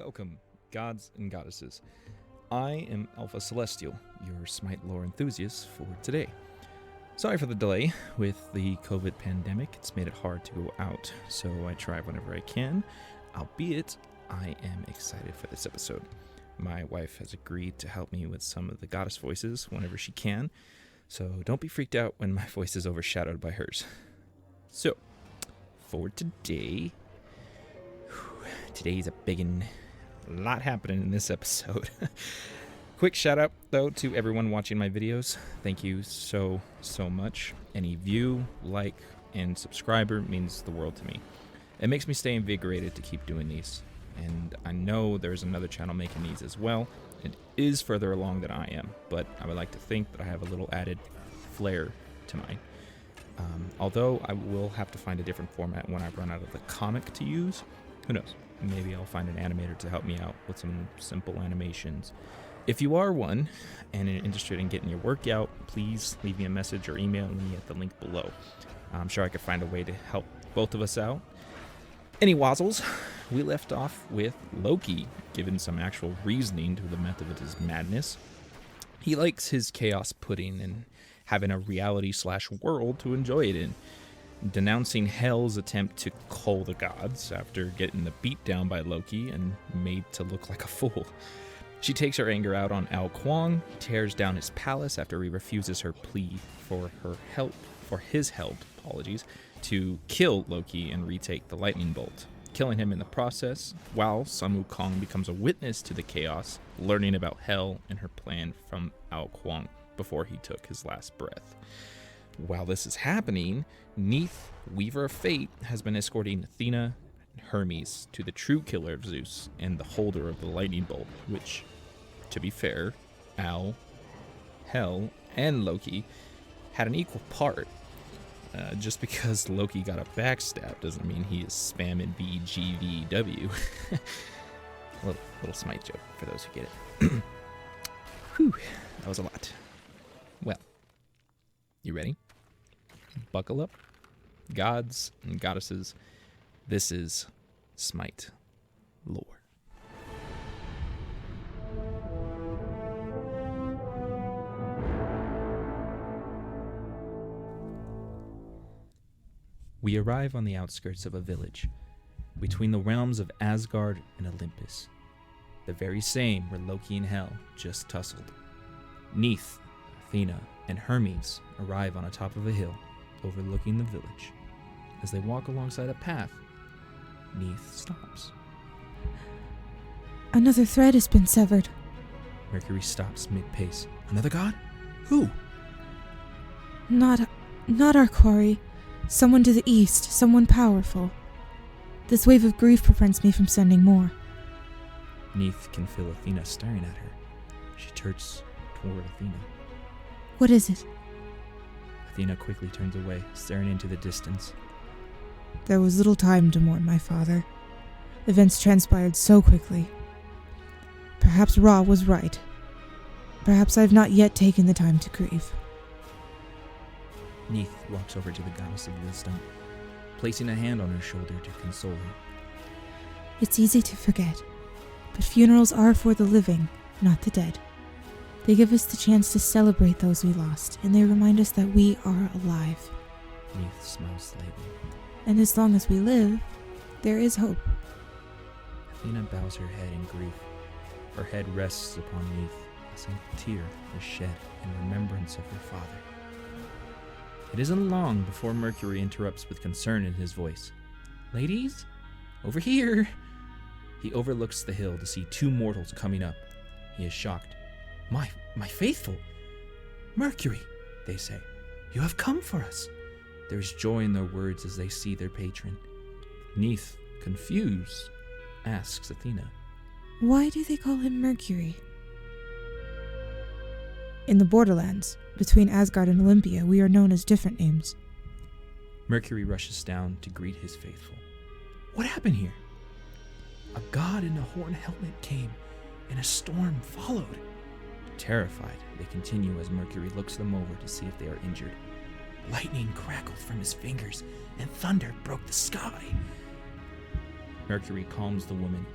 Welcome, gods and goddesses. I am Alpha Celestial, your Smite lore enthusiast for today. Sorry for the delay. With the COVID pandemic, it's made it hard to go out, so I try whenever I can, albeit I am excited for this episode. My wife has agreed to help me with some of the goddess voices whenever she can, so don't be freaked out when my voice is overshadowed by hers. So, for today, today's a biggin'. A lot happening in this episode. Quick shout out though to everyone watching my videos. Thank you so much. Any view, like, and subscriber means the world to me. It makes me stay invigorated to keep doing these. And I know there's another channel making these as well. It is further along than I am, but I would like to think that I have a little added flair to mine. Although I will have to find a different format when I run out of the comic to use. Who knows? Maybe I'll find an animator to help me out with some simple animations. If you are one and are interested in getting your work out, please leave me a message or email me at the link below. I'm sure I could find a way to help both of us out. Any wazzles, we left off with Loki, given some actual reasoning to the method of his madness. He likes his chaos pudding and having a reality/world to enjoy it in. Denouncing Hell's attempt to cull the gods after getting the beat down by Loki and made to look like a fool. She takes her anger out on Ao Kuang, tears down his palace after he refuses her plea for his help, to kill Loki and retake the lightning bolt, killing him in the process, while Sun Wukong becomes a witness to the chaos, learning about Hell and her plan from Ao Kuang before he took his last breath. While this is happening, Neith, Weaver of Fate, has been escorting Athena and Hermes to the true killer of Zeus and the holder of the lightning bolt, which, to be fair, Ao, Hell, and Loki had an equal part. Just because Loki got a backstab doesn't mean he is spamming BGVW. little Smite joke for those who get it. Whew, that was a lot. Well, you ready? Buckle up. Gods and goddesses, this is Smite lore. We arrive on the outskirts of a village, between the realms of Asgard and Olympus, the very same where Loki and Hel just tussled. Neith, Athena, and Hermes arrive on the top of a hill overlooking the village. As they walk alongside a path, Neith stops. Another thread has been severed. Mercury stops mid-pace. Another god? Who? Not our quarry. Someone to the east, someone powerful. This wave of grief prevents me from sending more. Neith can feel Athena staring at her. She turns toward Athena. What is it? Athena quickly turns away, staring into the distance. There was little time to mourn my father. Events transpired so quickly. Perhaps Ra was right. Perhaps I've not yet taken the time to grieve. Neith walks over to the goddess of wisdom, placing a hand on her shoulder to console her. It's easy to forget, but funerals are for the living, not the dead. They give us the chance to celebrate those we lost, and they remind us that we are alive. Neith smiles slightly. And as long as we live, there is hope. Athena bows her head in grief. Her head rests upon Neith as a tear is shed in remembrance of her father. It isn't long before Mercury interrupts with concern in his voice. Ladies, over here! He overlooks the hill to see two mortals coming up. He is shocked. My faithful! Mercury, they say. You have come for us. There is joy in their words as they see their patron. Neith, confused, asks Athena. Why do they call him Mercury? In the borderlands, between Asgard and Olympia, we are known as different names. Mercury rushes down to greet his faithful. What happened here? A god in a horn helmet came, and a storm followed. Terrified, they continue as Mercury looks them over to see if they are injured. Lightning crackled from his fingers, and thunder broke the sky. Mercury calms the woman.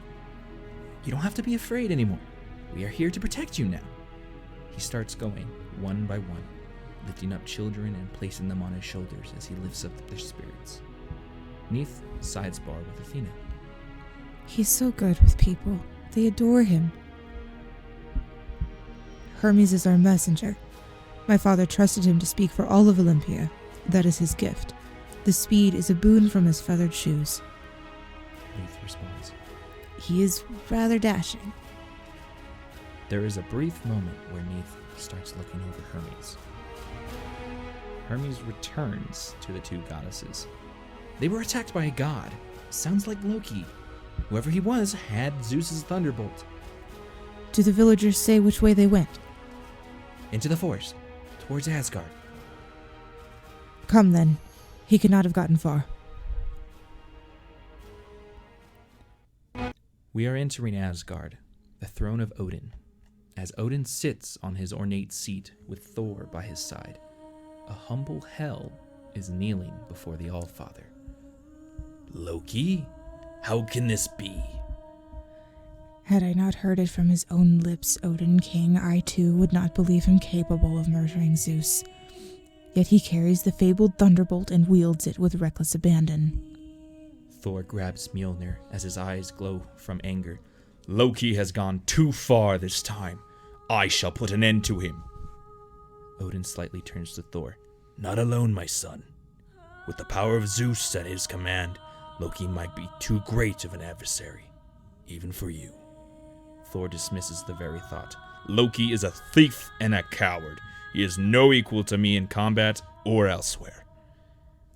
You don't have to be afraid anymore. We are here to protect you now. He starts going, one by one, lifting up children and placing them on his shoulders as he lifts up their spirits. Neith sidespar with Athena. He's so good with people. They adore him. Hermes is our messenger. My father trusted him to speak for all of Olympia. That is his gift. The speed is a boon from his feathered shoes. Neith responds. He is rather dashing. There is a brief moment where Neith starts looking over Hermes. Hermes returns to the two goddesses. They were attacked by a god. Sounds like Loki. Whoever he was had Zeus's thunderbolt. Do the villagers say which way they went? Into the forest, towards Asgard. Come then. He could not have gotten far. We are entering Asgard, the throne of Odin, as Odin sits on his ornate seat with Thor by his side. A humble Hel is kneeling before the Allfather. Loki? How can this be? Had I not heard it from his own lips, Odin King, I too would not believe him capable of murdering Zeus. Yet he carries the fabled thunderbolt and wields it with reckless abandon. Thor grabs Mjolnir as his eyes glow from anger. Loki has gone too far this time. I shall put an end to him. Odin slightly turns to Thor. Not alone, my son. With the power of Zeus at his command, Loki might be too great of an adversary, even for you. Thor dismisses the very thought. Loki is a thief and a coward. He is no equal to me in combat or elsewhere.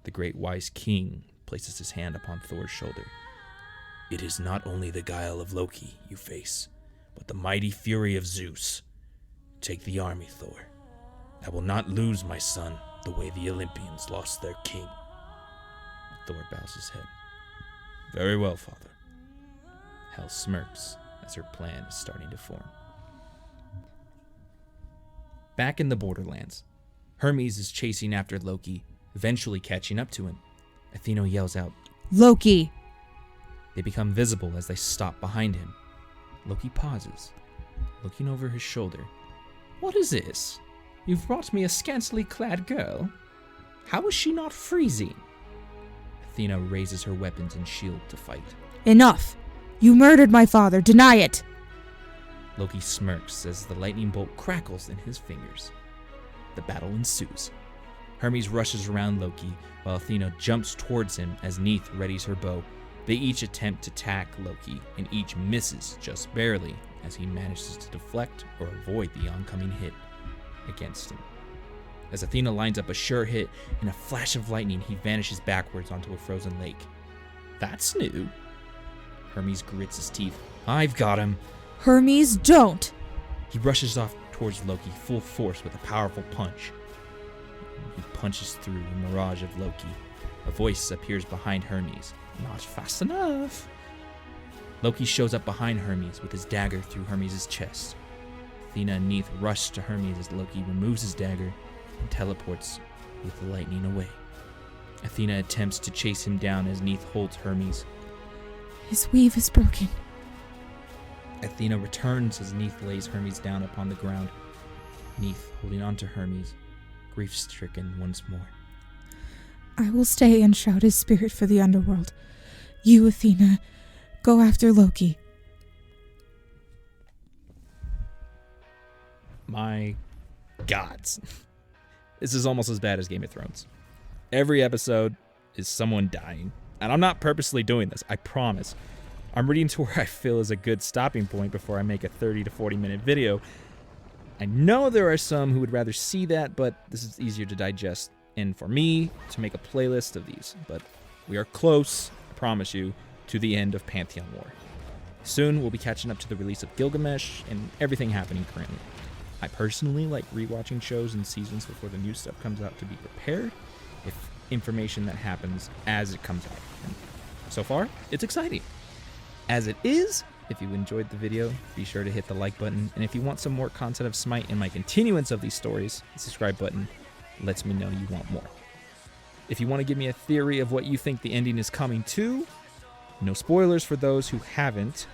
The great wise king places his hand upon Thor's shoulder. It is not only the guile of Loki you face, but the mighty fury of Zeus. Take the army, Thor. I will not lose my son the way the Olympians lost their king. Thor bows his head. Very well, father. Hel smirks as her plan is starting to form. Back in the Borderlands, Hermes is chasing after Loki, eventually catching up to him. Athena yells out, Loki! They become visible as they stop behind him. Loki pauses, looking over his shoulder. What is this? You've brought me a scantily clad girl. How is she not freezing? Athena raises her weapons and shield to fight. Enough! You murdered my father. Deny it! Loki smirks as the lightning bolt crackles in his fingers. The battle ensues. Hermes rushes around Loki, while Athena jumps towards him as Neith readies her bow. They each attempt to attack Loki, and each misses just barely as he manages to deflect or avoid the oncoming hit against him. As Athena lines up a sure hit, in a flash of lightning, he vanishes backwards onto a frozen lake. That's new. Hermes grits his teeth. I've got him. Hermes, don't! He rushes off towards Loki full force with a powerful punch. He punches through a mirage of Loki. A voice appears behind Hermes. Not fast enough. Loki shows up behind Hermes with his dagger through Hermes' chest. Athena and Neith rush to Hermes as Loki removes his dagger and teleports with the lightning away. Athena attempts to chase him down as Neith holds Hermes. His weave is broken. Athena returns as Neith lays Hermes down upon the ground. Neith, holding on to Hermes, grief-stricken once more. I will stay and shout his spirit for the underworld. You, Athena, go after Loki. My gods. This is almost as bad as Game of Thrones. Every episode is someone dying. And I'm not purposely doing this, I promise. I'm reading to where I feel is a good stopping point before I make a 30 to 40 minute video. I know there are some who would rather see that, but this is easier to digest. And for me, to make a playlist of these. But we are close, I promise you, to the end of Pantheon War. Soon, we'll be catching up to the release of Gilgamesh and everything happening currently. I personally like rewatching shows and seasons before the new stuff comes out to be prepared if information that happens as it comes out. And so far, it's exciting. As it is, if you enjoyed the video, be sure to hit the like button. And if you want some more content of Smite and my continuance of these stories, the subscribe button lets me know you want more. If you want to give me a theory of what you think the ending is coming to, no spoilers for those who haven't,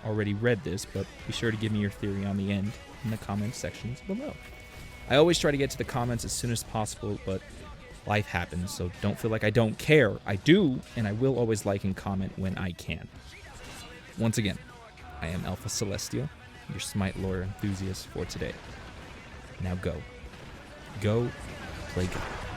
already read this, but be sure to give me your theory on the end in the comment sections below. I always try to get to the comments as soon as possible, but life happens, so don't feel like I don't care. I do, and I will always like and comment when I can. Once again, I am Alpha Celestial, your Smite lore enthusiast for today. Now go. Go play God.